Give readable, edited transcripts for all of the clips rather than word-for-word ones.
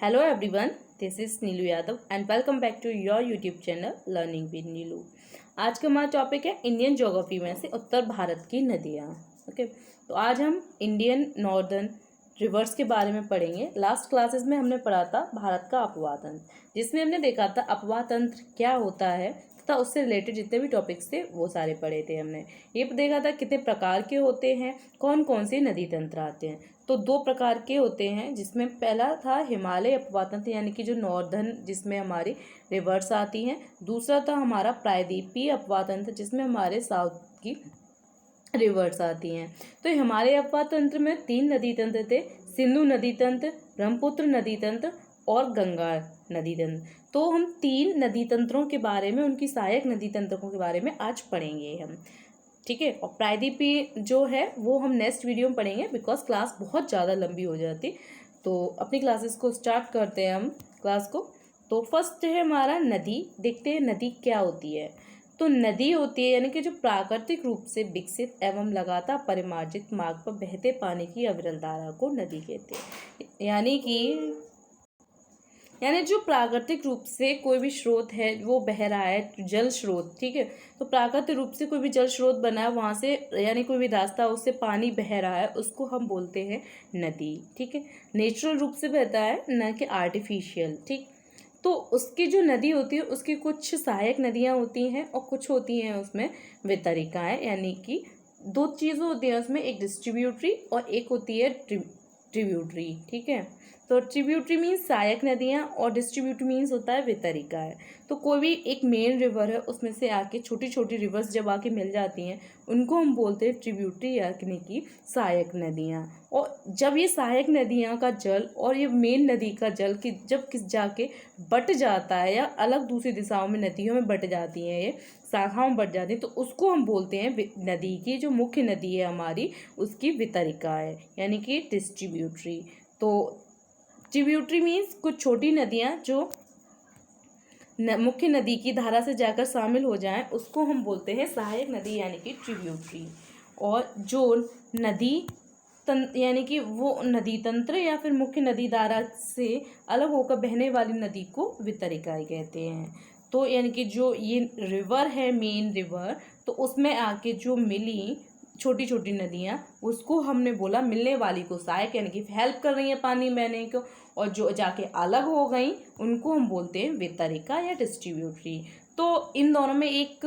Hello everyone, this is Neelu Yadav and welcome back to your YouTube channel Learning with नीलू। आज का हमारा topic है Indian geography में से उत्तर भारत की नदियाँ। ओके, तो आज हम इंडियन नॉर्दर्न रिवर्स के बारे में पढ़ेंगे। लास्ट क्लासेस में हमने पढ़ा था भारत का अपवाह तंत्र, जिसमें हमने देखा था अपवाह तंत्र क्या होता है तथा उससे रिलेटेड जितने भी टॉपिक्स थे वो सारे पढ़े थे हमने। ये देखा था कितने प्रकार के होते हैं, कौन कौन से नदी तंत्र आते हैं। तो दो प्रकार के होते हैं, जिसमें पहला था हिमालय अपवाह तंत्र यानी कि जो नॉर्दर्न जिसमें हमारी रिवर्स आती हैं। दूसरा था हमारा प्रायद्वीपीय अपवाह तंत्र जिसमें हमारे साउथ की रिवर्स आती हैं। तो हिमालय अपवाह तंत्र में 3 नदी तंत्र थे, सिंधु नदी तंत्र, ब्रह्मपुत्र नदी तंत्र और गंगा नदी तंत्र। तो हम 3 नदी तंत्रों के बारे में, उनकी सहायक नदी तंत्रों के बारे में आज पढ़ेंगे हम, ठीक है। और प्रायद्वीपीय जो है वो हम नेक्स्ट वीडियो में पढ़ेंगे, बिकॉज क्लास बहुत ज़्यादा लंबी हो जाती। तो अपनी क्लासेस को स्टार्ट करते हैं हम क्लास को। तो फर्स्ट है हमारा नदी। देखते हैं नदी क्या होती है। तो नदी होती है यानी कि जो प्राकृतिक रूप से विकसित एवं लगातार परिमार्जित मार्ग पर बहते पानी की अविरल धारा को नदी कहते हैं। यानी जो प्राकृतिक रूप से कोई भी स्रोत है वो बह रहा है, जल स्रोत, ठीक है। तो प्राकृतिक रूप से कोई भी जल स्रोत बना है, वहाँ से यानी कोई भी रास्ता उससे पानी बह रहा है, उसको हम बोलते हैं नदी, ठीक है। नेचुरल रूप से बहता है, न कि आर्टिफिशियल, ठीक। तो उसकी जो नदी होती है उसकी कुछ सहायक नदियाँ होती हैं और कुछ होती हैं उसमें वितरिकाएँ, यानी कि 2 चीज़ें होती हैं उसमें, एक डिस्ट्रीब्यूटरी और एक होती है ट्रिब्यूटरी, ठीक है। तो ट्रिब्यूटरी मीन्स सहायक नदियाँ और डिस्ट्रीब्यूटरी मीन्स होता है वितरिका है। तो कोई भी एक मेन रिवर है, उसमें से आके छोटी छोटी रिवर्स जब आके मिल जाती हैं, उनको हम बोलते हैं ट्रिब्यूटरी यानी कि सहायक नदियाँ। और जब ये सहायक नदियाँ का जल और ये मेन नदी का जल कि जब किस जाके बट जाता है या अलग दूसरी दिशाओं में नदियों में बट जाती हैं, ये शाखाओं में बट जाती हैं, तो उसको हम बोलते हैं नदी की जो मुख्य नदी है हमारी, उसकी वितरिका है यानी कि डिस्ट्रीब्यूटरी। तो ट्रिब्यूटरी मीन्स कुछ छोटी नदियाँ जो मुख्य नदी की धारा से जाकर शामिल हो जाएं, उसको हम बोलते हैं सहायक नदी यानी कि ट्रिब्यूटरी। और जो नदी यानी कि वो नदी तंत्र या फिर मुख्य नदी धारा से अलग होकर बहने वाली नदी को वितरिका कहते हैं। तो यानी कि जो ये रिवर है, मेन रिवर, तो उसमें आके जो मिली छोटी छोटी नदियाँ, उसको हमने बोला मिलने वाली को सहायक यानी कि हेल्प कर रही है पानी बहने को, और जो जाके अलग हो गई उनको हम बोलते हैं वितरिका या डिस्ट्रीब्यूटरी। तो इन दोनों में एक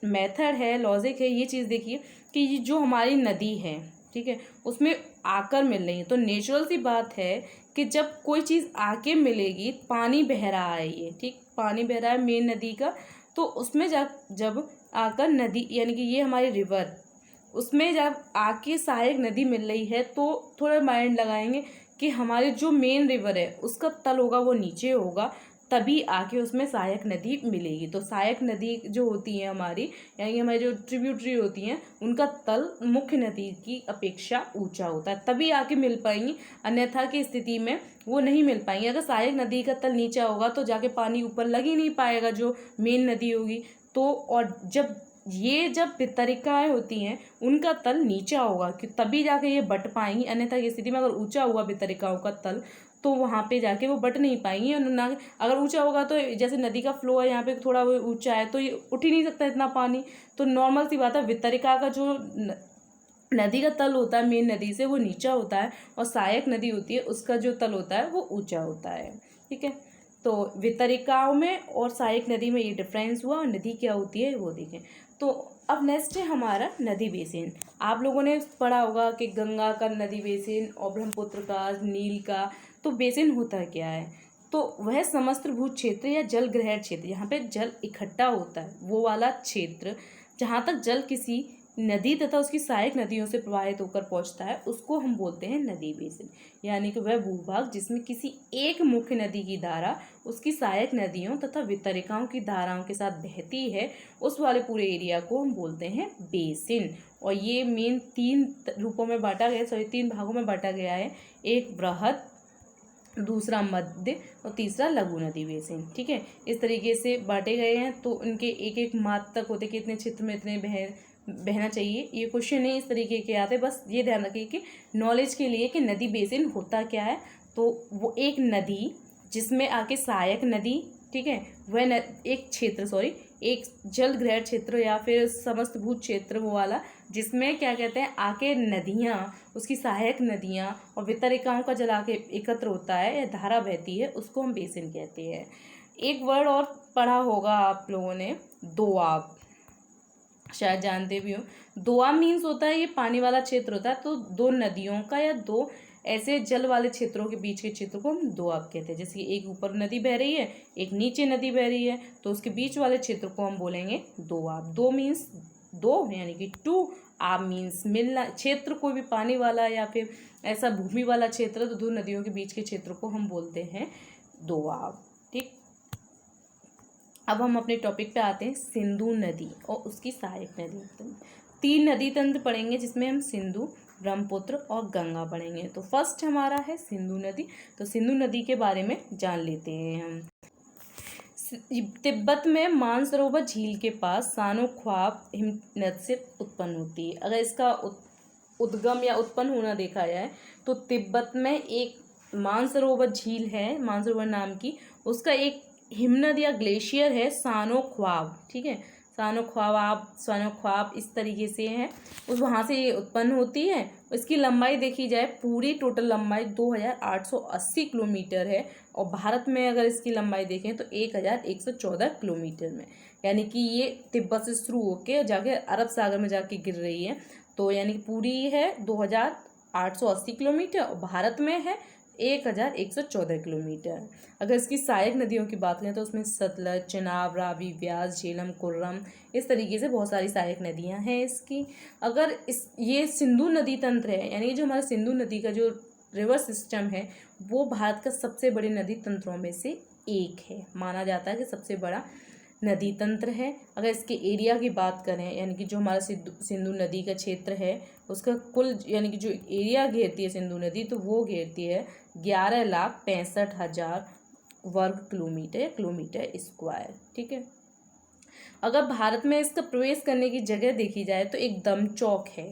मेथड है, लॉजिक है। ये चीज़ देखिए कि ये जो हमारी नदी है, ठीक है, उसमें आकर मिल रही है, तो नेचुरल सी बात है कि जब कोई चीज़ आके मिलेगी, पानी बह रहा है ये, ठीक, पानी बह रहा है मेन नदी का, तो उसमें जब आकर नदी यानी कि ये हमारी रिवर, उसमें जब आके सहायक नदी मिल रही है, तो थोड़ा माइंड लगाएंगे कि हमारी जो मेन रिवर है उसका तल होगा वो नीचे होगा, तभी आके उसमें सहायक नदी मिलेगी। तो सहायक नदी जो होती है हमारी, यानी हमारी जो ट्रिब्यूटरी होती हैं, उनका तल मुख्य नदी की अपेक्षा ऊंचा होता है, तभी आके मिल पाएंगी, अन्यथा की स्थिति में वो नहीं मिल पाएंगी। अगर सहायक नदी का तल नीचा होगा तो जाके पानी ऊपर लग ही नहीं पाएगा जो मेन नदी होगी। तो और जब वितरिकाएँ होती हैं उनका तल नीचा होगा कि तभी जाके ये बट पाएंगी, अन्यथा की स्थिति में अगर ऊंचा हुआ वितरिकाओं का तल तो वहाँ पे जाके वो बट नहीं पाएंगी। और ना अगर ऊंचा होगा तो जैसे नदी का फ्लो है यहाँ पे थोड़ा वो ऊंचा है, तो ये उठ ही नहीं सकता इतना पानी। तो नॉर्मल सी बात है, वितरिका का जो नदी का तल होता है मेन नदी से वो नीचा होता है, और सहायक नदी होती है उसका जो तल होता है वो ऊंचा होता है, ठीक है। तो वितरिकाओं में और सहायक नदी में ये डिफरेंस हुआ, और नदी क्या होती है वो देखें। तो अब नेक्स्ट है हमारा नदी बेसिन। आप लोगों ने पढ़ा होगा कि गंगा का नदी बेसिन और ब्रह्मपुत्र का, नील का। तो बेसिन होता क्या है? तो वह समस्त भू क्षेत्र या जल ग्रहण क्षेत्र, यहाँ पे जल इकट्ठा होता है, वो वाला क्षेत्र जहाँ तक जल किसी नदी तथा उसकी सहायक नदियों से प्रवाहित होकर पहुँचता है, उसको हम बोलते हैं नदी बेसिन। यानी कि वह भूभाग जिसमें किसी एक मुख्य नदी की धारा उसकी सहायक नदियों तथा वितरिकाओं की धाराओं के साथ बहती है, उस वाले पूरे एरिया को हम बोलते हैं बेसिन। और ये मेन 3 रूपों में बांटा गया, 3 भागों में बांटा गया है। एक बृहद, दूसरा मध्य और तीसरा लघु नदी बेसिन, ठीक है। इस तरीके से बांटे गए हैं। तो उनके एक एक माप तक होते कि इतने क्षेत्र में इतने बहना चाहिए। ये क्वेश्चन नहीं इस तरीके के आते, बस ये ध्यान रखिए कि नॉलेज के लिए कि नदी बेसिन होता क्या है। तो वो एक नदी जिसमें आके सहायक नदी, ठीक है, वह एक क्षेत्र, एक जल ग्रहण क्षेत्र या फिर समस्त भूत क्षेत्र वो वाला, जिसमें क्या कहते हैं आके नदियाँ, उसकी सहायक नदियाँ और वितरिकाओं का जल आके एकत्र होता है या धारा बहती है, उसको हम बेसिन कहते हैं। एक वर्ड और पढ़ा होगा आप लोगों ने, दोआब, शायद जानते भी हो। दोआब मीन्स होता है ये पानी वाला क्षेत्र होता है, तो दो नदियों का या दो ऐसे जल वाले क्षेत्रों के बीच के क्षेत्र को हम दोआब कहते हैं। जैसे एक ऊपर नदी बह रही है, एक नीचे नदी बह रही है, तो उसके बीच वाले क्षेत्र को हम बोलेंगे दोआब। दो मीन्स दो यानी कि टू, आब मीन्स मिलना, क्षेत्र कोई भी पानी वाला या फिर ऐसा भूमि वाला क्षेत्र, तो दो नदियों के बीच के क्षेत्र को हम बोलते हैं दोआब। ठीक, अब हम अपने टॉपिक पे आते हैं, सिंधु नदी और उसकी सहायक नदी। 3 नदी तंत्र पढ़ेंगे जिसमें हम सिंधु, ब्रह्मपुत्र और गंगा पढ़ेंगे। तो फर्स्ट हमारा है सिंधु नदी। तो सिंधु नदी के बारे में जान लेते हैं हम। तिब्बत में मानसरोवर झील के पास सानो ख्वाब हिमनद से उत्पन्न होती है। अगर इसका उद्गम या उत्पन्न होना देखा जाए तो तिब्बत में एक मानसरोवर झील है, मानसरोवर नाम की, उसका एक हिमनद या ग्लेशियर है सानो ख्वाब। ठीक है, सानो ख्वाब इस तरीके से है, उस वहाँ से ये उत्पन्न होती है। इसकी लंबाई देखी जाए, पूरी टोटल लंबाई 2880 किलोमीटर है और भारत में अगर इसकी लंबाई देखें तो 1114 किलोमीटर में, यानी कि ये तिब्बत से शुरू होकर जाके अरब सागर में जाके गिर रही है। तो यानी कि पूरी है 2880 किलोमीटर और भारत में है 1114 किलोमीटर। अगर इसकी सहायक नदियों की बात करें तो उसमें सतलज, चिनाब, रावी, व्यास, झेलम, कुर्रम, इस तरीके से बहुत सारी सहायक नदियां हैं इसकी। अगर ये सिंधु नदी तंत्र है, यानी जो हमारा सिंधु नदी का जो रिवर सिस्टम है वो भारत का सबसे बड़े नदी तंत्रों में से एक है, माना जाता है कि सबसे बड़ा नदी तंत्र है। अगर इसके एरिया की बात करें, यानी कि जो हमारा सिंधु नदी का क्षेत्र है उसका कुल, यानी कि जो एरिया घेरती है सिंधु नदी, तो वो घेरती है 11,65,000 वर्ग किलोमीटर स्क्वायर। ठीक है, अगर भारत में इसका प्रवेश करने की जगह देखी जाए तो एक दम चौक है,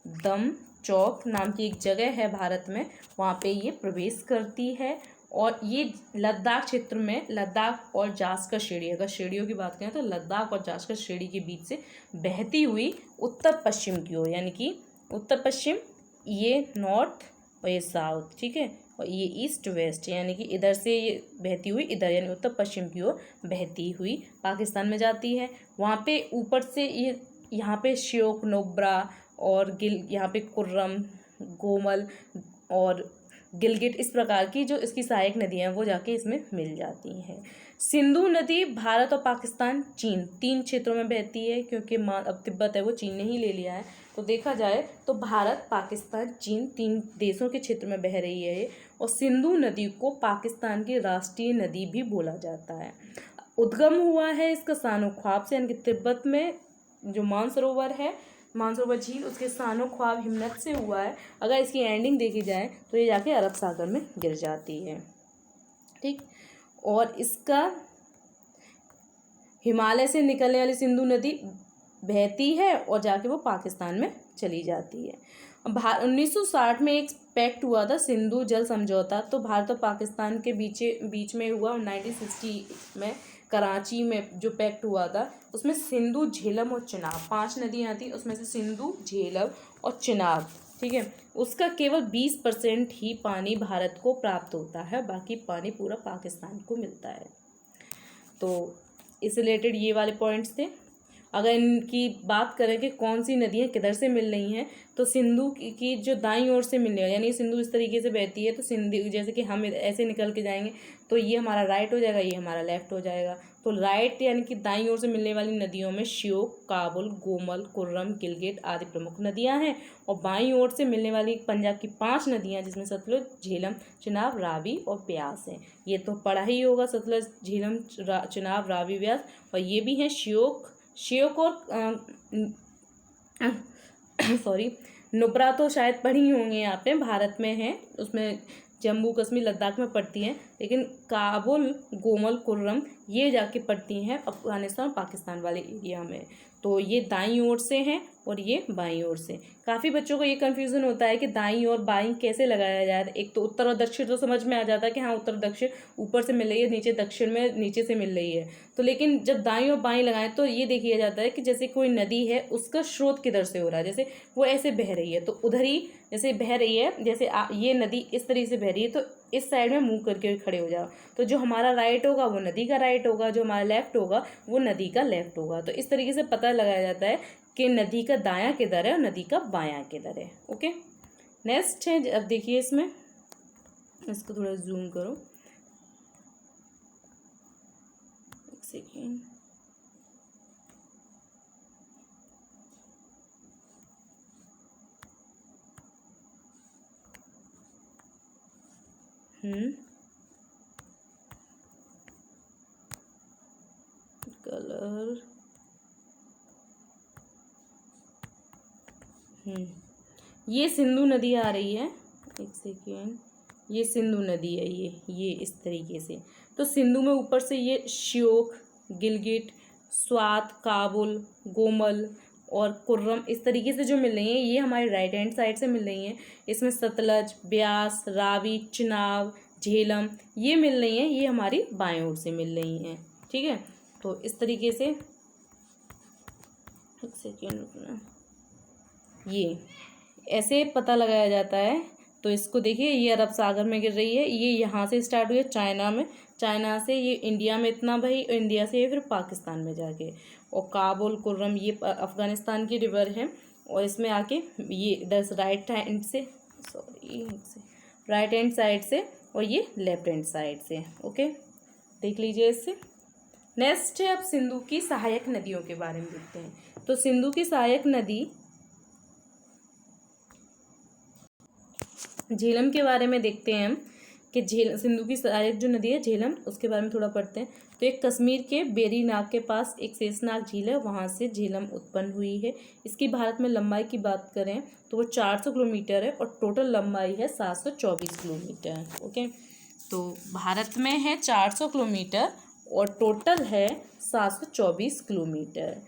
दम चौक नाम की एक जगह है भारत में, वहाँ पे ये प्रवेश करती है। और ये लद्दाख क्षेत्र में, लद्दाख और जास्कर श्रेणी, अगर श्रेणियों की बात करें तो लद्दाख और जास्कर श्रेणी के बीच से बहती हुई उत्तर पश्चिम की ओर, यानी कि उत्तर पश्चिम, ये नॉर्थ और ये साउथ, ठीक है, और ये ईस्ट वेस्ट, यानी कि इधर से ये बहती हुई इधर, यानी उत्तर पश्चिम की ओर बहती हुई पाकिस्तान में जाती है। वहाँ पे ऊपर से ये यहाँ पे श्योक, नुब्रा और यहाँ पे कुर्रम, गोमल और गिलगिट, इस प्रकार की जो इसकी सहायक नदियाँ हैं वो जाके इसमें मिल जाती हैं। सिंधु नदी भारत और पाकिस्तान, चीन, 3 क्षेत्रों में बहती है, क्योंकि अब तिब्बत है वो चीन ने ही ले लिया है। तो देखा जाए तो भारत, पाकिस्तान, चीन 3 देशों के क्षेत्र में बह रही है। और सिंधु नदी को पाकिस्तान की राष्ट्रीय नदी भी बोला जाता है। उद्गम हुआ है इसका सानो ख्वाब से, यानी कि तिब्बत में जो मानसरोवर है, मानसरोवर झील, उसके सानो ख्वाब हिमनद से हुआ है। अगर इसकी एंडिंग देखी जाए तो ये जाके अरब सागर में गिर जाती है। ठीक, और इसका हिमालय से निकलने वाली सिंधु नदी बहती है और जाके वो पाकिस्तान में चली जाती है। 1960 में एक पैक्ट हुआ था, सिंधु जल समझौता, तो भारत और पाकिस्तान के बीच में हुआ। 1960 में कराची में जो पैक्ट हुआ था उसमें सिंधु, झेलम और चिनाब 5 नदियाँ थी, उसमें से सिंधु, झेलम और चिनाब, ठीक है, उसका केवल 20% ही पानी भारत को प्राप्त होता है, बाकी पानी पूरा पाकिस्तान को मिलता है। तो इस रिलेटेड ये वाले पॉइंट्स थे। अगर इनकी बात करें कि कौन सी नदियाँ किधर से मिल रही हैं, तो सिंधु की जो दाईं ओर से मिलने, यानी सिंधु इस तरीके से बहती है, तो सिंधु, जैसे कि हम ऐसे निकल के जाएंगे तो ये हमारा राइट हो जाएगा, ये हमारा लेफ्ट हो जाएगा। तो राइट यानी कि दाईं ओर से मिलने वाली नदियों में श्योक, काबुल, गोमल, कुर्रम, गिलगिट आदि प्रमुख नदियाँ हैं। और बाईं ओर से मिलने वाली पंजाब की 5 नदियाँ, जिसमें सतलुज, झेलम, चिनाब, रावी और ब्यास हैं। ये तो पढ़ा ही होगा, सतलुज, झेलम, चिनाब, रावी, ब्यास। और ये भी हैं श्योक और सॉरी, नुब्रा तो शायद पढ़ी होंगी आपने, भारत में है, उसमें जम्मू कश्मीर लद्दाख में पड़ती हैं। लेकिन काबुल, गोमल, कुर्रम ये जाके पड़ती हैं अफगानिस्तान और पाकिस्तान वाले एरिया में। तो ये दाईं ओर से हैं और ये बाईं ओर से। काफ़ी बच्चों को ये कन्फ्यूज़न होता है कि दाईं और बाईं कैसे लगाया जाए। एक तो उत्तर और दक्षिण तो समझ में आ जाता है कि हाँ उत्तर दक्षिण ऊपर से मिल रही है, नीचे दक्षिण में नीचे से मिल रही है। तो लेकिन जब दाईं और बाईं लगाएं तो ये देखिए जाता है कि जैसे कोई नदी है उसका स्रोत किधर से हो रहा है। जैसे वो ऐसे बह रही है तो उधर ही जैसे बह रही है, जैसे ये नदी इस तरीके से बह रही है तो इस साइड में मुंह करके खड़े हो जाओ। तो जो हमारा राइट होगा वो नदी का राइट होगा, जो हमारा लेफ्ट होगा वो नदी का लेफ्ट होगा। तो इस तरीके से पता लगाया जाता है कि नदी का दायां किधर है और नदी का बायां किधर है। ओके, नेक्स्ट है, अब देखिए इसमें, इसको थोड़ा जूम करो, एक सेकेंड। कलर, ये सिंधु नदी आ रही है, एक सेकेंड, ये सिंधु नदी है, ये इस तरीके से। तो सिंधु में ऊपर से ये श्योक, गिलगिट, स्वात, काबुल, गोमल और कुर्रम इस तरीके से जो मिल रही हैं ये हमारी राइट हैंड साइड से मिल रही हैं। इसमें सतलज, ब्यास, रावी, चिनाब, झेलम ये मिल रही हैं, ये हमारी बाएं ओर से मिल रही हैं। ठीक है, तो इस तरीके से, एक सेकेंड रुकना, ये ऐसे पता लगाया जाता है। तो इसको देखिए, ये अरब सागर में गिर रही है, ये यहाँ से स्टार्ट हुई है चाइना में, चाइना से ये इंडिया में इतना भाई, इंडिया से ये फिर पाकिस्तान में जाके, और काबुल, कुर्रम ये अफगानिस्तान की रिवर है। और इसमें आके ये इधर राइट हैंड से, सॉरी राइट हैंड साइड से, और ये लेफ्ट हैंड साइड से। ओके, देख लीजिए इससे। नेक्स्ट है, अब सिंधु की सहायक नदियों के बारे में देखते हैं। तो सिंधु की सहायक नदी झेलम के बारे में देखते हैं हम कि सिंधु की सहायक जो नदी है झेलम, उसके बारे में थोड़ा पढ़ते हैं। तो एक कश्मीर के बेरीनाग के पास एक शेषनाग झील है, वहाँ से झेलम उत्पन्न हुई है। इसकी भारत में लंबाई की बात करें तो वो 400 किलोमीटर है और टोटल लंबाई है 724 किलोमीटर। ओके, तो भारत में है 400 किलोमीटर और टोटल है 724 किलोमीटर।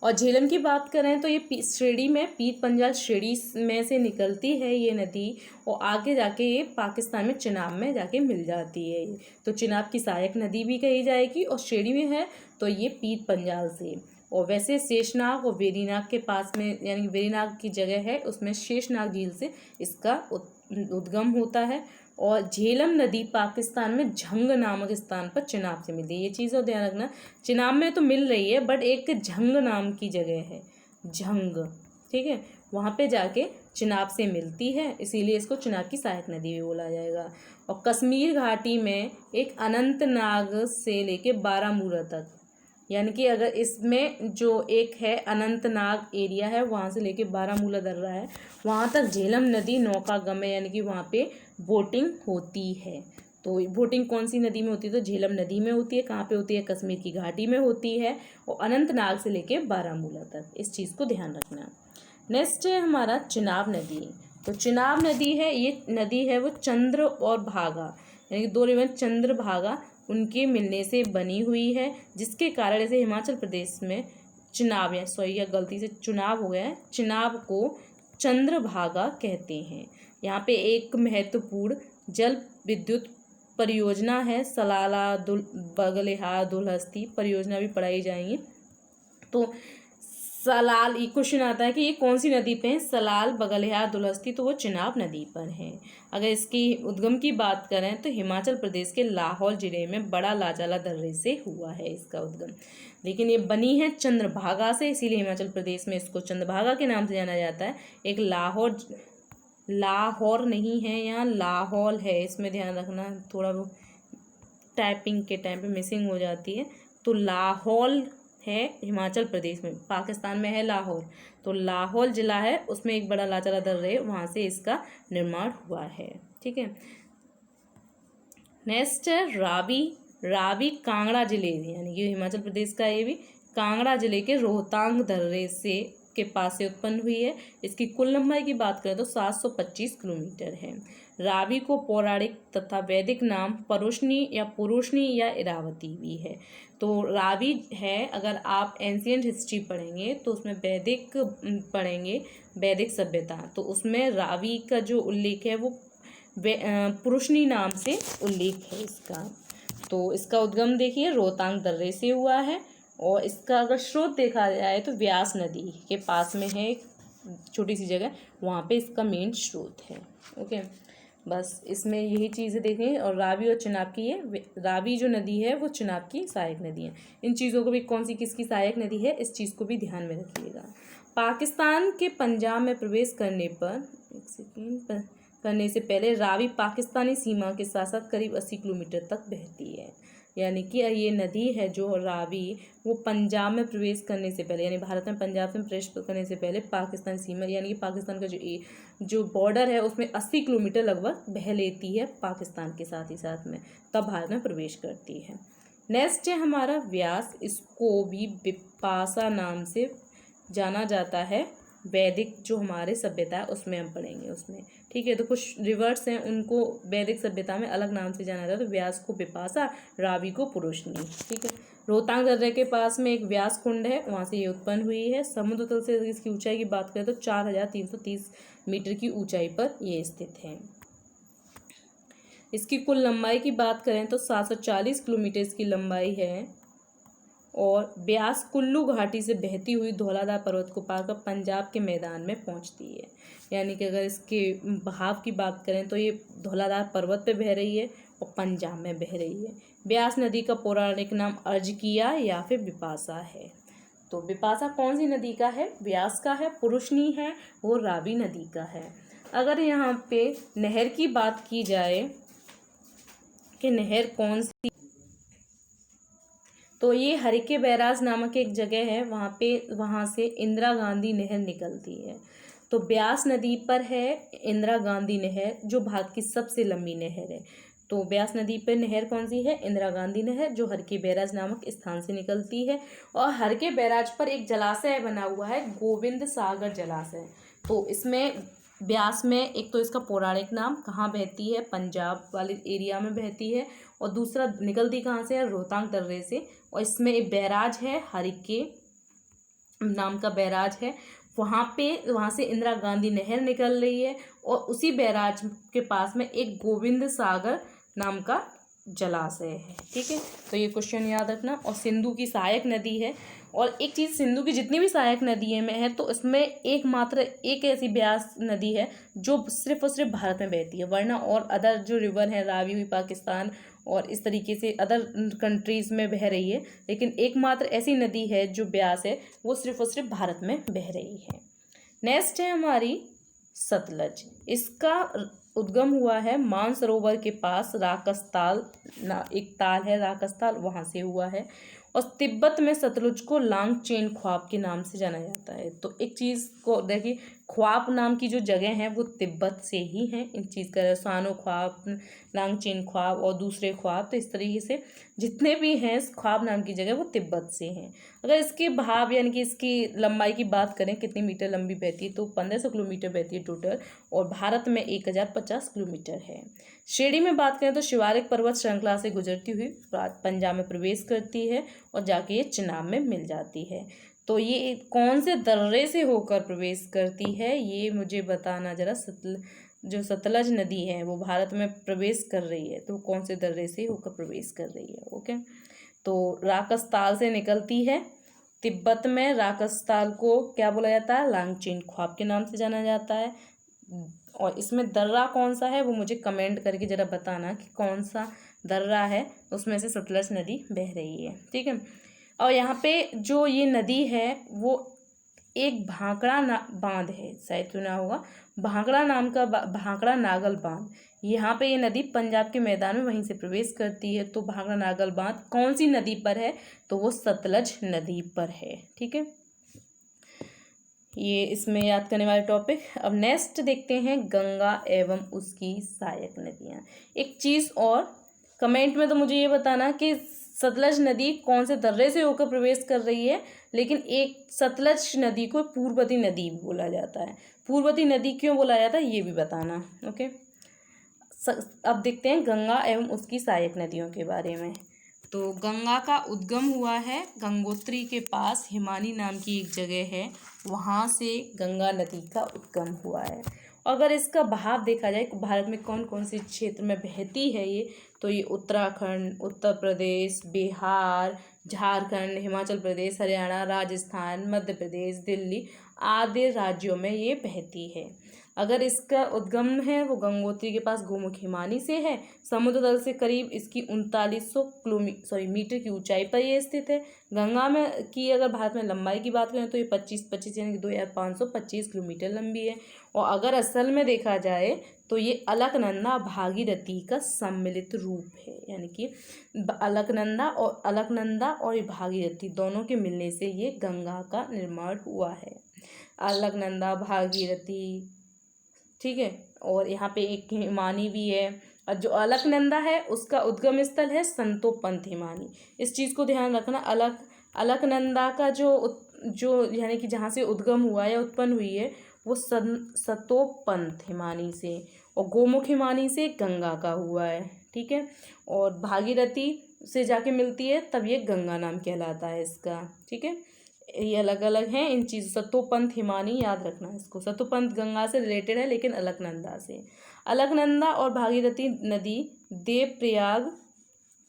और झेलम की बात करें तो ये श्रेणी में पीत पंजाल श्रेणी में से निकलती है ये नदी, और आगे जाके ये पाकिस्तान में चिनाब में जाके मिल जाती है। तो चिनाब की सहायक नदी भी कही जाएगी, और श्रेणी में है तो ये पीत पंजाल से। और वैसे शेषनाग और वेरीनाग के पास में, यानी वेरीनाग की जगह है उसमें शेषनाग झील से इसका उद्गम होता है। और झेलम नदी पाकिस्तान में झंग नामक स्थान पर चिनाब से मिलती है। ये चीज़ और ध्यान रखना, चिनाब में तो मिल रही है बट एक झंग नाम की जगह है, झंग, ठीक है, वहाँ पे जाके चिनाब से मिलती है, इसीलिए इसको चिनाब की सहायक नदी भी बोला जाएगा। और कश्मीर घाटी में एक अनंतनाग से लेके बारामूला तक, यानी कि अगर इसमें जो एक है अनंतनाग एरिया है वहाँ से लेके बारामूला दर्रा है, वहाँ तक झेलम नदी नौकागम है, यानी कि वहाँ पे बोटिंग होती है। तो बोटिंग कौन सी नदी में होती है? तो झेलम नदी में होती है। कहाँ पे होती है? कश्मीर की घाटी में होती है, और अनंतनाग से लेके बारामूला तक, इस चीज़ को ध्यान रखना। नेक्स्ट है हमारा चिनाब नदी। तो चिनाब नदी है, ये नदी है वो चंद्र और भागा, यानी कि दो रिवर चंद्र भागा उनके मिलने से बनी हुई है, जिसके कारण ऐसे हिमाचल प्रदेश में चिनाब, या सॉरी या गलती से चुनाव हो गया है, चिनाब को चंद्रभागा कहते हैं। यहाँ पे एक महत्वपूर्ण जल विद्युत परियोजना है, सलाला बगलेहार दुलहस्ती परियोजना भी पढ़ाई जाएंगी। तो सलाल, ये क्वेश्चन आता है कि ये कौन सी नदी पे है? सलाल, बगलेहार, दुलहस्ती, तो वो चिनाब नदी पर है। अगर इसकी उद्गम की बात करें तो हिमाचल प्रदेश के लाहौल जिले में बड़ा लाजाला दर्रे से हुआ है इसका उद्गम, लेकिन ये बनी है चंद्रभागा से, इसीलिए हिमाचल प्रदेश में इसको चंद्रभागा के नाम से जाना जाता है। एक लाहौर नहीं है, यहाँ लाहौल है, इसमें ध्यान रखना, थोड़ा वो टाइपिंग के टाइम पे मिसिंग हो जाती है। तो लाहौल है हिमाचल प्रदेश में, पाकिस्तान में है लाहौर, तो लाहौल जिला है, उसमें एक बड़ा लाचारा दर्रा है, वहाँ से इसका निर्माण हुआ है। ठीक है, नेक्स्ट है रावी। रावी कांगड़ा जिले, यानी कि हिमाचल प्रदेश का, ये भी कांगड़ा जिले के रोहतांग दर्रे से के पास से उत्पन्न हुई है। इसकी कुल लंबाई की बात करें तो 725 किलोमीटर है। रावी को पौराणिक तथा वैदिक नाम परुष्णी या पुरुष्णी या इरावती भी है। तो रावी है, अगर आप एंशियंट हिस्ट्री पढ़ेंगे तो उसमें वैदिक पढ़ेंगे, वैदिक सभ्यता, तो उसमें रावी का जो उल्लेख है वो पुरुष्णी नाम से उल्लेख है इसका। तो इसका उद्गम देखिए रोहतांग दर्रे से हुआ है, और इसका अगर स्रोत देखा जाए तो व्यास नदी के पास में है एक छोटी सी जगह, वहाँ पे इसका मेन स्रोत है। ओके, बस इसमें यही चीज़ें देखें। और रावी और चिनाब की, ये रावी जो नदी है वो चिनाब की सहायक नदी है। इन चीज़ों को भी, कौन सी किसकी सहायक नदी है, इस चीज़ को भी ध्यान में रखिएगा। पाकिस्तान के पंजाब में प्रवेश करने पर, एक सेकेंड, करने से पहले रावी पाकिस्तानी सीमा के साथ साथ करीब 80 किलोमीटर तक बहती है। यानी कि ये नदी है जो रावी, वो पंजाब में प्रवेश करने से पहले, यानी भारत में पंजाब में प्रवेश करने से पहले पाकिस्तान सीमा, यानी कि पाकिस्तान का जो बॉर्डर है उसमें 80 किलोमीटर लगभग बह लेती है पाकिस्तान के साथ ही साथ में, तब भारत में प्रवेश करती है। नेक्स्ट है हमारा व्यास। इसको भी बिपाशा नाम से जाना जाता है। वैदिक जो हमारे सभ्यता है उसमें हम पढ़ेंगे उसमें, ठीक है। तो कुछ रिवर्स हैं, उनको वैदिक सभ्यता में अलग नाम से जाना जाता है। तो व्यास को बिपाशा, रावी को पुरुष्णी, ठीक है। रोहतांग दर्रे के पास में एक व्यास कुंड है, वहाँ से ये उत्पन्न हुई है। समुद्र तल से इसकी ऊंचाई की बात करें तो 4330 मीटर की ऊंचाई पर ये स्थित है। इसकी कुल लंबाई की बात करें तो 740 किलोमीटर इसकी लंबाई है, और ब्यास कुल्लू घाटी से बहती हुई धौलाधार पर्वत को पार कर पंजाब के मैदान में पहुंचती है। यानी कि अगर इसके बहाव की बात करें तो ये धौलाधार पर्वत पे बह रही है और पंजाब में बह रही है। ब्यास नदी का पौराणिक नाम अर्जकिया या फिर बिपाशा है। तो बिपाशा कौन सी नदी का है, व्यास का है, पुरुष्णी है, वो रावी नदी का है। अगर यहाँ पे नहर की बात की जाए कि नहर कौन सी, तो ये हरिके बैराज नामक एक जगह है, वहाँ से इंदिरा गांधी नहर निकलती है। तो ब्यास नदी पर है इंदिरा गांधी नहर, जो भारत की सबसे लंबी नहर है। तो ब्यास नदी पर नहर कौन सी है, इंदिरा गांधी नहर, जो हरके बैराज नामक स्थान से निकलती है। और हरके बैराज पर एक जलाशय बना हुआ है, गोविंद सागर जलाशय। तो इसमें ब्यास में एक तो इसका पौराणिक नाम, कहाँ बहती है, पंजाब वाले एरिया में बहती है, और दूसरा निकलती कहाँ से है, रोहतांग दर्रे से। और इसमें एक बैराज है, हरिके नाम का बैराज है, वहाँ से इंदिरा गांधी नहर निकल रही है, और उसी बैराज के पास में एक गोविंद सागर नाम का जलाशय है, ठीक है। तो ये क्वेश्चन याद रखना। और सिंधु की सहायक नदी है। और एक चीज़, सिंधु की जितनी भी सहायक नदियाँ में है तो इसमें एकमात्र एक ऐसी ब्यास नदी है जो सिर्फ और सिर्फ भारत में बहती है, वरना और अदर जो रिवर है, रावी हुई पाकिस्तान और इस तरीके से अदर कंट्रीज़ में बह रही है, लेकिन एकमात्र ऐसी नदी है जो ब्यास है वो सिर्फ और सिर्फ भारत में बह रही है। नेक्स्ट है हमारी सतलज। इसका उद्गम हुआ है मानसरोवर के पास, राकसताल एक ताल है राकसताल, वहाँ से हुआ है। और तिब्बत में सतलुज को लांगचेन ख्वाब के नाम से जाना जाता है। तो एक चीज़ को देखिए, ख्वाब नाम की जो जगह है वो तिब्बत से ही है। इन चीज़ का सानो ख्वाब, लांगचेन ख्वाब और दूसरे ख्वाब, तो इस तरीके से जितने भी हैं इस ख्वाब नाम की जगह वो तिब्बत से हैं। अगर इसके बहाव यानी कि इसकी लंबाई की बात करें, कितनी मीटर लंबी बहती है, तो 1500 किलोमीटर बहती है टोटल, और भारत में 1050 किलोमीटर है। श्रेणी में बात करें तो शिवालिक पर्वत श्रृंखला से गुजरती हुई पंजाब में प्रवेश करती है और जाके ये चिनाब में मिल जाती है। तो ये कौन से दर्रे से होकर प्रवेश करती है, ये मुझे बताना जरा। जो सतलज नदी है वो भारत में प्रवेश कर रही है, तो कौन से दर्रे से होकर प्रवेश कर रही है। ओके, तो राकसताल से निकलती है। तिब्बत में राकसताल को क्या बोला जाता है, लांगचेन ख्वाब के नाम से जाना जाता है। और इसमें दर्रा कौन सा है वो मुझे कमेंट करके ज़रा बताना कि कौन सा दर्रा है उसमें से सतलज नदी बह रही है, ठीक है। और यहाँ पे जो ये नदी है वो एक भांकड़ा बांध है, शायद सुना होगा, भांकड़ा नाम का भांकड़ा नागल बांध। यहाँ पे ये नदी पंजाब के मैदान में वहीं से प्रवेश करती है। तो भांकड़ा नागल बांध कौन सी नदी पर है, तो वो सतलज नदी पर है, ठीक है। ये इसमें याद करने वाले टॉपिक। अब नेक्स्ट देखते हैं गंगा एवं उसकी सहायक नदियाँ। एक चीज़ और, कमेंट में तो मुझे ये बताना कि सतलज नदी कौन से दर्रे से होकर प्रवेश कर रही है, लेकिन एक सतलज नदी को पूर्ववती नदी भी बोला जाता है। पूर्ववती नदी क्यों बोला जाता है ये भी बताना। ओके, अब देखते हैं गंगा एवं उसकी सहायक नदियों के बारे में। तो गंगा का उद्गम हुआ है गंगोत्री के पास, हिमानी नाम की एक जगह है, वहाँ से गंगा नदी का उद्गम हुआ है। अगर इसका बहाव देखा जाए भारत में कौन कौन से क्षेत्र में बहती है ये, तो ये उत्तराखंड, उत्तर प्रदेश, बिहार, झारखंड, हिमाचल प्रदेश, हरियाणा, राजस्थान, मध्य प्रदेश, दिल्ली आदि राज्यों में ये बहती है। अगर इसका उद्गम है वो गंगोत्री के पास गोमुख हिमानी से है। समुद्र तल से करीब इसकी 3900 मीटर की ऊंचाई पर ये स्थित है। गंगा में की अगर भारत में लंबाई की बात करें तो ये 25 यानी कि 2525 किलोमीटर लंबी है। और अगर असल में देखा जाए तो ये अलकनंदा भागीरथी का सम्मिलित रूप है, यानी कि अलकनंदा और भागीरथी दोनों के मिलने से ये गंगा का निर्माण हुआ है। अलकनंदा भागीरथी, ठीक है। और यहाँ पे एक हिमानी भी है, और जो अलकनंदा है उसका उद्गम स्थल है संतोपंथ हिमानी। इस चीज़ को ध्यान रखना, अलकनंदा का जो यानी कि जहाँ से उद्गम हुआ या उत्पन्न हुई है वो संतोपंथ हिमानी से, और गोमुख हिमानी से गंगा का हुआ है, ठीक है। और भागीरथी से जाके मिलती है तब ये गंगा नाम कहलाता है इसका, ठीक है। ये अलग अलग हैं इन चीज़। सतोपंथ हिमानी याद रखना इसको। सतोपंथ गंगा से रिलेटेड है लेकिन अलकनंदा से। अलकनंदा और भागीरथी नदी देवप्रयाग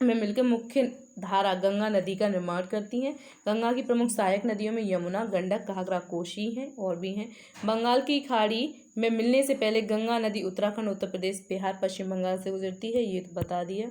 में मिलकर मुख्य धारा गंगा नदी का निर्माण करती हैं। गंगा की प्रमुख सहायक नदियों में यमुना, गंडक, घाघरा, कोसी हैं और भी हैं। बंगाल की खाड़ी में मिलने से पहले गंगा नदी उत्तराखंड, उत्तर प्रदेश, बिहार, पश्चिम बंगाल से गुजरती है, ये तो बता दिया।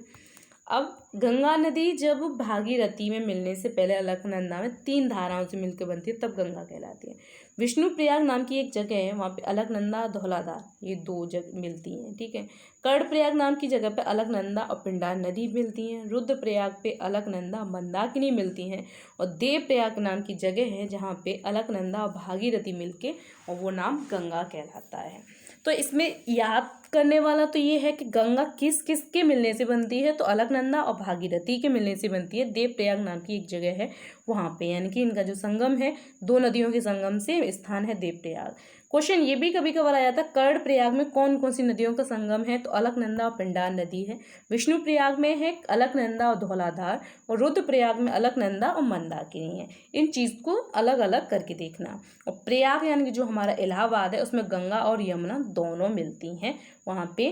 अब गंगा नदी जब भागीरथी में मिलने से पहले अलकनंदा में 3 धाराओं से मिलकर बनती है तब गंगा कहलाती है। विष्णुप्रयाग नाम की एक जगह है, वहाँ पे अलकनंदा, धौलाधार ये 2 जगह मिलती हैं, ठीक है। कर्णप्रयाग नाम की जगह पे अलकनंदा और पिंडार नदी मिलती हैं। रुद्रप्रयाग पे अलकनंदा, मंदाकिनी मिलती हैं। और देवप्रयाग नाम की जगह है जहाँ पे अलकनंदा और भागीरथी मिलके और वो नाम गंगा कहलाता है। तो इसमें याद करने वाला तो ये है कि गंगा किस किस के मिलने से बनती है, तो अलकनंदा और भागीरथी के मिलने से बनती है। देवप्रयाग नाम की एक जगह है वहाँ पे, यानी कि इनका जो संगम है 2 नदियों के संगम से स्थान है देवप्रयाग। क्वेश्चन ये भी कभी कभार आ जाता है कर्णप्रयाग में कौन कौन सी नदियों का संगम है, तो अलकनंदा और पिंडार नदी है। विष्णुप्रयाग में है अलकनंदा और धौलाधार, और रुद्रप्रयाग में अलकनंदा और मंदाकिनी है। इन चीज़ को अलग अलग करके देखना। और प्रयाग यानी कि जो हमारा इलाहाबाद है उसमें गंगा और यमुना दोनों मिलती हैं, वहाँ पे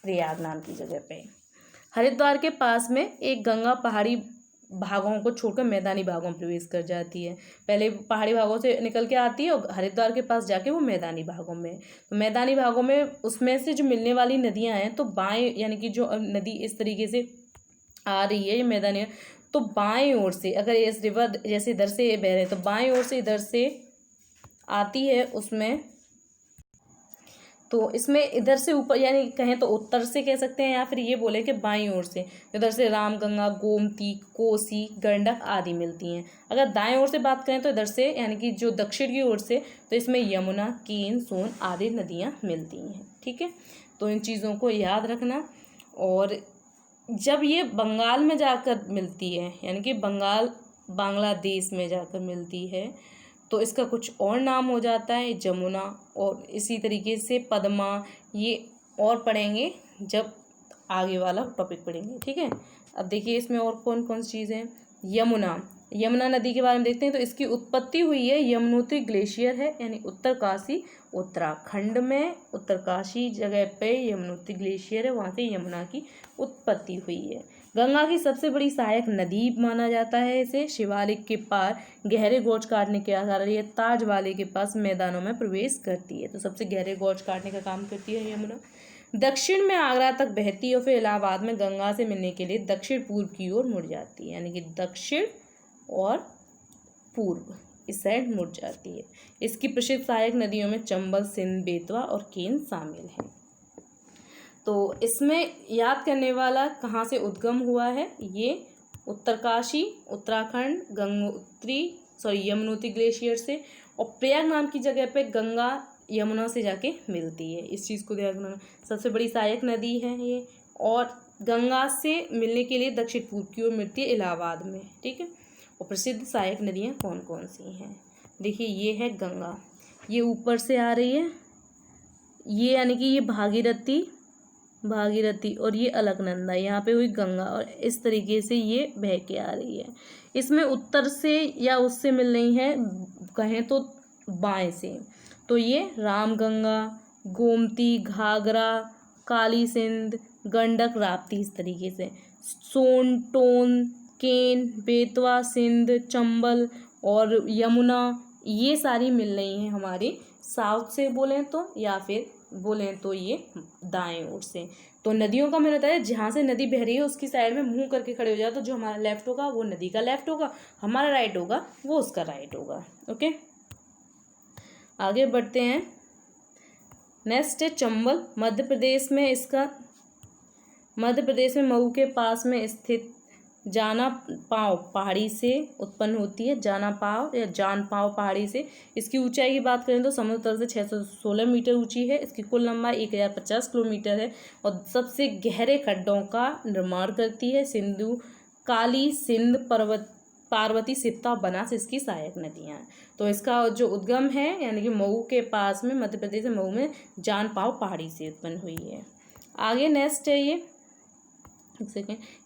प्रयाग नाम की जगह पे। हरिद्वार के पास में एक गंगा पहाड़ी भागों को छोड़कर मैदानी भागों में प्रवेश कर जाती है। पहले पहाड़ी भागों से निकल के आती है और हरिद्वार के पास जाके वो मैदानी भागों में। तो मैदानी भागों में उसमें से जो मिलने वाली नदियां हैं, तो बाएं यानी कि जो नदी इस तरीके से आ रही है ये मैदानी, तो बाएं ओर से अगर इस रिवर जैसे इधर से बह रहे तो बाएं ओर से इधर से आती है उसमें, तो इसमें इधर से ऊपर यानी कहें तो उत्तर से कह सकते हैं, या फिर ये बोले कि बाईं ओर से इधर से रामगंगा, गोमती, कोसी, गंडक आदि मिलती हैं। अगर दाएं ओर से बात करें तो इधर से यानी कि जो दक्षिण की ओर से, तो इसमें यमुना, केन, सोन आदि नदियां मिलती हैं, ठीक है। तो इन चीज़ों को याद रखना। और जब ये बंगाल में जाकर मिलती है यानी कि बांग्लादेश में जाकर मिलती है तो इसका कुछ और नाम हो जाता है जमुना, और इसी तरीके से पद्मा, ये और पढ़ेंगे जब आगे वाला टॉपिक पढ़ेंगे, ठीक है। अब देखिए इसमें और कौन कौन सी चीज़ें हैं। यमुना नदी के बारे में देखते हैं। तो इसकी उत्पत्ति हुई है यमुनोत्री ग्लेशियर है, यानी उत्तरकाशी उत्तराखंड में उत्तरकाशी जगह पे यमुनोत्री ग्लेशियर है, वहाँ से यमुना की उत्पत्ति हुई है। गंगा की सबसे बड़ी सहायक नदी माना जाता है इसे। शिवालिक के पार गहरे गोज काटने के आधार ये ताज वाले के पास मैदानों में प्रवेश करती है, तो सबसे गहरे गोज काटने का काम करती है यमुना। दक्षिण में आगरा तक बहती है और फिर इलाहाबाद में गंगा से मिलने के लिए दक्षिण पूर्व की ओर मुड़ जाती है, यानी कि दक्षिण और पूर्व इस साइड मुड़ जाती है। इसकी प्रसिद्ध सहायक नदियों में चंबल, सिंध, बेतवा और केन शामिल हैं। तो इसमें याद करने वाला कहाँ से उद्गम हुआ है, ये उत्तरकाशी उत्तराखंड यमुनोत्री ग्लेशियर से, और प्रयाग नाम की जगह पे गंगा यमुना से जाके मिलती है। इस चीज़ को ध्यान रखना। सबसे बड़ी सहायक नदी है ये, और गंगा से मिलने के लिए दक्षिण पूर्व की ओर मिलती है इलाहाबाद में, ठीक है। और प्रसिद्ध सहायक नदियाँ कौन कौन सी हैं? देखिए ये है गंगा, ये ऊपर से आ रही है, ये यानी कि ये भागीरथी और ये अलकनंदा, यहाँ पे हुई गंगा, और इस तरीके से ये बह के आ रही है। इसमें उत्तर से या उससे मिल रही है, कहें तो बाएं से, तो ये रामगंगा, गोमती, घाघरा, काली सिंध, गंडक, राप्ती, इस तरीके से सोन, टोन, केन, बेतवा, सिंध, चंबल और यमुना, ये सारी मिल रही हैं हमारी साउथ से बोलें तो, या फिर बोलें तो ये दाएं ओर से। तो नदियों का मैंने बताया जहाँ से नदी बह रही है उसकी साइड में मुंह करके खड़े हो जाओ, तो जो हमारा लेफ्ट होगा वो नदी का लेफ्ट होगा, हमारा राइट होगा वो उसका राइट होगा। ओके, आगे बढ़ते हैं। नेक्स्ट है चंबल, मध्य प्रदेश में मऊ के पास में स्थित जाना पाव पहाड़ी से उत्पन्न होती है। जाना पाव या जान पाव पहाड़ी से। इसकी ऊंचाई की बात करें तो समुद्र तल से 616 मीटर ऊंची है। इसकी कुल लंबाई 1050 किलोमीटर है और सबसे गहरे खड्डों का निर्माण करती है। सिंधु, काली सिंध, पार्वती, सिप्ता, बनास इसकी सहायक नदियाँ हैं। तो इसका जो उद्गम है यानी कि मऊ के पास में, मध्य प्रदेश में मऊ में जान पाव पहाड़ी से उत्पन्न हुई है। आगे नेक्स्ट है ये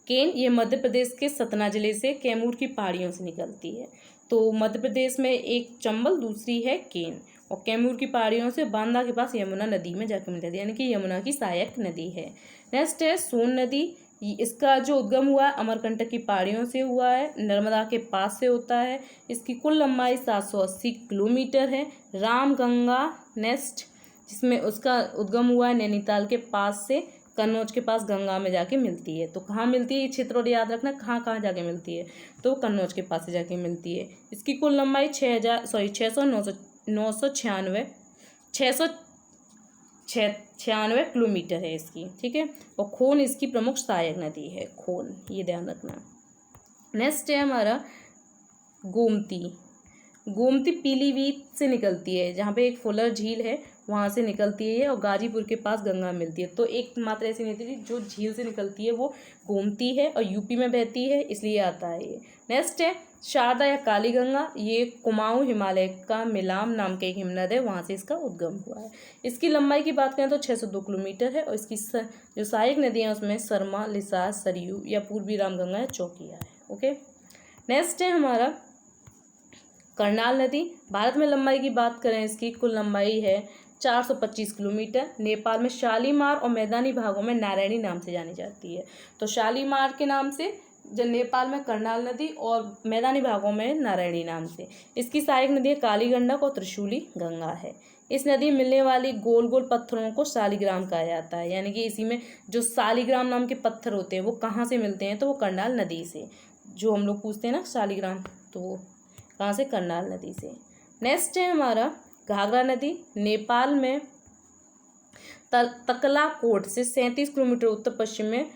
केन, ये मध्य प्रदेश के सतना जिले से कैमूर की पहाड़ियों से निकलती है। तो मध्य प्रदेश में एक चंबल, दूसरी है केन, और कैमूर की पहाड़ियों से बांदा के पास यमुना नदी में जाकर मिलती है, यानी कि यमुना की सहायक नदी है। नेक्स्ट है सोन नदी, इसका जो उद्गम हुआ है अमरकंटक की पहाड़ियों से हुआ है, नर्मदा के पास से होता है। इसकी कुल लंबाई 780 किलोमीटर है। रामगंगा नेक्स्ट, जिसमें उसका उद्गम हुआ है नैनीताल के पास से, कन्नौज के पास गंगा में जाके मिलती है। तो कहाँ मिलती है ये क्षेत्र और याद रखना, कहाँ कहाँ जाके मिलती है, तो कन्नौज के पास से जाके मिलती है। इसकी कुल लंबाई 696 किलोमीटर है इसकी, ठीक है। और खोन इसकी प्रमुख सहायक नदी है, खोन, ये ध्यान रखना। नेक्स्ट है हमारा गोमती पीलीभीत से निकलती है, जहाँ पे एक फुलर झील है वहाँ से निकलती है और गाजीपुर के पास गंगा मिलती है। तो एक मात्र ऐसी नदी जो झील से निकलती है वो गोमती है और यूपी में बहती है, इसलिए आता है ये। नेक्स्ट है शारदा या काली गंगा, ये कुमाऊं हिमालय का मिलाम नाम के एक हिमनद है, वहाँ से इसका उद्गम हुआ है। इसकी लंबाई की बात करें तो 602 किलोमीटर है और इसकी जो सहायक नदियाँ उसमें सरमा, लिसास, सरयू या पूर्वी रामगंगा या चौकिया है। ओके, नेक्स्ट है हमारा करनाल नदी। भारत में लंबाई की बात करें इसकी कुल लंबाई है 425 किलोमीटर। नेपाल में शालीमार और मैदानी भागों में नारायणी नाम से जानी जाती है। तो शालीमार के नाम से जब नेपाल में करनाल नदी और मैदानी भागों में नारायणी नाम से। इसकी सहायक नदी काली गंडक और त्रिशूली गंगा है। इस नदी में मिलने वाली गोल गोल पत्थरों को शालिग्राम कहा जाता है, यानी कि इसी में जो शालिग्राम नाम के पत्थर होते हैं वो कहाँ से मिलते हैं, तो वो करनाल नदी से। जो हम लोग पूछते हैं ना शालिग्राम, तो वो कहाँ से, करनाल नदी से। नेक्स्ट है हमारा घाघरा नदी। नेपाल में तकलाकोट से 37 किलोमीटर उत्तर पश्चिम में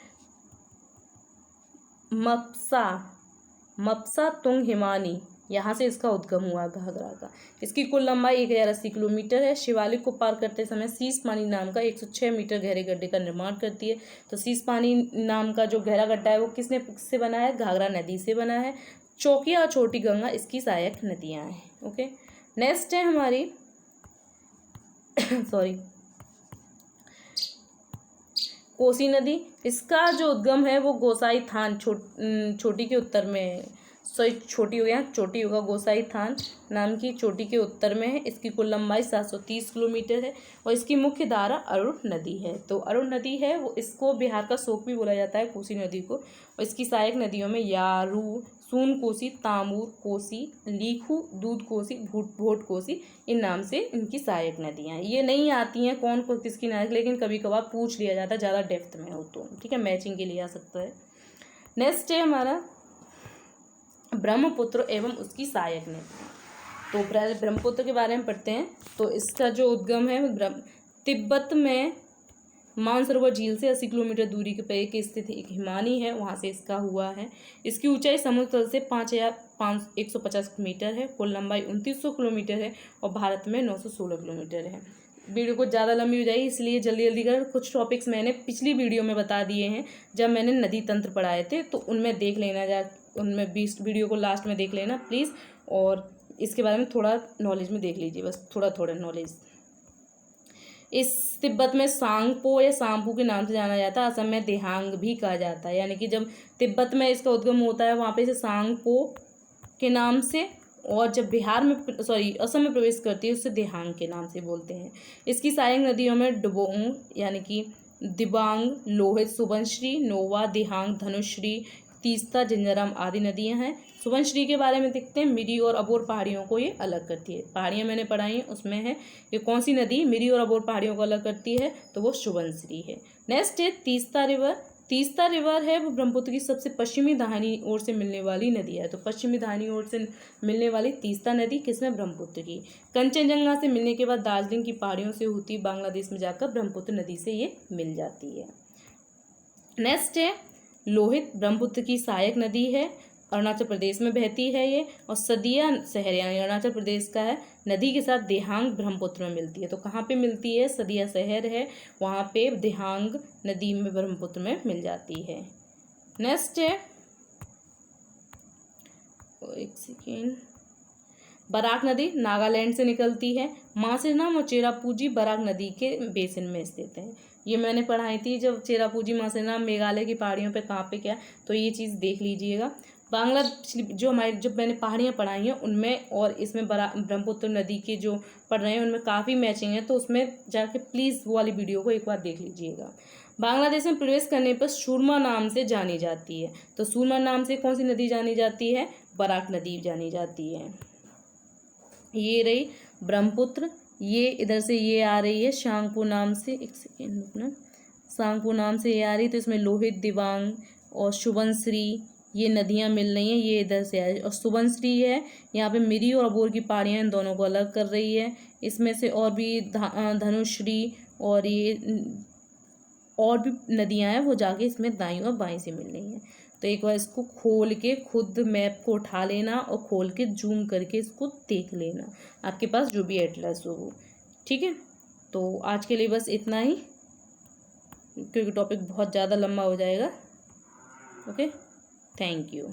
मप्सा तुंग हिमानी, यहाँ से इसका उद्गम हुआ घाघरा का। इसकी कुल लंबाई 1080 किलोमीटर है। शिवालिक को पार करते समय शीश पानी नाम का 106 मीटर गहरे गड्ढे का निर्माण करती है। तो शीश पानी नाम का जो गहरा गड्ढा है वो किससे बना है, घाघरा नदी से बना है। चौकिया और छोटी गंगा इसकी सहायक नदियाँ हैं। ओके, नेक्स्ट है हमारी कोसी नदी। इसका जो उद्गम है वो गोसाई थान चोटी के उत्तर में, छोटी हो गया, चोटी होगा, गोसाई थान नाम की चोटी के उत्तर में है। इसकी कुल लंबाई 730 किलोमीटर है और इसकी मुख्य धारा अरुण नदी है। तो अरुण नदी है वो, इसको बिहार का शोक भी बोला जाता है कोसी नदी को। और इसकी सहायक नदियों में यारू, सून कोसी, तामूर कोसी, लीखू, दूध कोसी, भोट कोसी, इन नाम से इनकी सहायक नदियाँ हैं। ये नहीं आती हैं कौन को किसकी नायक, लेकिन कभी कभार पूछ लिया जाता है ज़्यादा डेप्थ में हो तो, ठीक है, मैचिंग के लिए आ सकता है। नेक्स्ट है हमारा ब्रह्मपुत्र एवं उसकी सहायक नदियाँ। तो ब्रह्मपुत्र के बारे में पढ़ते हैं। तो इसका जो उद्गम है तिब्बत में मानसरोवर झील से 80 किलोमीटर दूरी पे स्थित एक हिमानी है, वहाँ से इसका हुआ है। इसकी ऊंचाई समुद्र तल से 5150 मीटर है। कुल लंबाई 2900 किलोमीटर है और भारत में 916 किलोमीटर है। वीडियो को ज़्यादा लंबी हो जाएगी, इसलिए जल्दी जल्दी कर कुछ टॉपिक्स मैंने पिछली वीडियो में बता दिए हैं जब मैंने नदी तंत्र पढ़ाए थे, तो उनमें देख लेना, उनमें 20 वीडियो को लास्ट में देख लेना प्लीज़, और इसके बारे में थोड़ा नॉलेज में देख लीजिए, बस थोड़ा थोड़ा नॉलेज। इस तिब्बत में सांगपो या सांपू के नाम से जाना जाता है। असम में देहांग भी कहा जाता है, यानी कि जब तिब्बत में इसका उद्गम होता है वहाँ पे इसे सांगपो के नाम से, और जब बिहार में असम में प्रवेश करती है उससे देहांग के नाम से बोलते हैं। इसकी सहायक नदियों में डुबोंग यानी कि दिबांग, लोहित, सुबनश्री, नोवा, दिहांग, धनुश्री, तीस्ता, जिंजरम आदि नदियां हैं। सुबनश्री के बारे में देखते हैं, मिरी और अबोर पहाड़ियों को ये अलग करती है। पहाड़ियाँ मैंने पढ़ाई हैं, उसमें है ये कौन सी नदी मिरी और अबोर पहाड़ियों को अलग करती है, तो वो सुबनश्री है। नेक्स्ट है तीस्ता रिवर। तीस्ता रिवर है वो ब्रह्मपुत्र की सबसे पश्चिमी दाहिनी ओर से मिलने वाली नदी है। तो पश्चिमी दाहिनी ओर से मिलने वाली तीस्ता नदी किसमें, ब्रह्मपुत्र की। कंचनजंगा से मिलने के बाद दार्जिलिंग की पहाड़ियों से होती बांग्लादेश में जाकर ब्रह्मपुत्र नदी से ये मिल जाती है। नेक्स्ट है लोहित, ब्रह्मपुत्र की सहायक नदी है, अरुणाचल प्रदेश में बहती है ये, और सदिया शहर यानी अरुणाचल प्रदेश का है, नदी के साथ देहांग ब्रह्मपुत्र में मिलती है। तो कहाँ पे मिलती है, सदिया शहर है वहाँ पे देहांग नदी में ब्रह्मपुत्र में मिल जाती है। नेक्स्ट है एक सेकेंड, बराक नदी नागालैंड से निकलती है। मासेनाम और चेरापूंजी बराक नदी के बेसिन में स्थित है। ये मैंने पढ़ाई थी जब चेरापूंजी मासेनाम मेघालय की पहाड़ियों पे कहाँ पे क्या, तो ये चीज़ देख लीजिएगा। बांग्ला जो हमारी जब मैंने पहाड़ियाँ पढ़ाई हैं उनमें और इसमें ब्रह्मपुत्र नदी के जो पढ़ रहे हैं उनमें काफ़ी मैचिंग है, तो उसमें जाके प्लीज़ वो वाली वीडियो को एक बार देख लीजिएगा। बांग्लादेश में प्रवेश करने पर सुरमा नाम से जानी जाती है। तो सुरमा नाम से कौन सी नदी जानी जाती है, बराक नदी जानी जाती है। ये रही ब्रह्मपुत्र, ये इधर से ये आ रही है सांगपू नाम से, एक सेकेंड रुकना, सांगपू नाम से ये आ रही, तो इसमें लोहित, दिबांग और सुबनश्री ये नदियां मिल रही हैं, ये इधर से आ रही है। और सुबनश्री है यहाँ पे मिरी और अबोर की पहाड़ियाँ इन दोनों को अलग कर रही है। इसमें से और भी धनुश्री और ये और भी नदियां हैं वो जाके इसमें दाईं और बाईं से मिल रही हैं। तो एक बार इसको खोल के खुद मैप को उठा लेना और खोल के जूम करके इसको देख लेना, आपके पास जो भी एटलस हो वो, ठीक है। तो आज के लिए बस इतना ही, क्योंकि टॉपिक बहुत ज़्यादा लंबा हो जाएगा। Okay, thank you.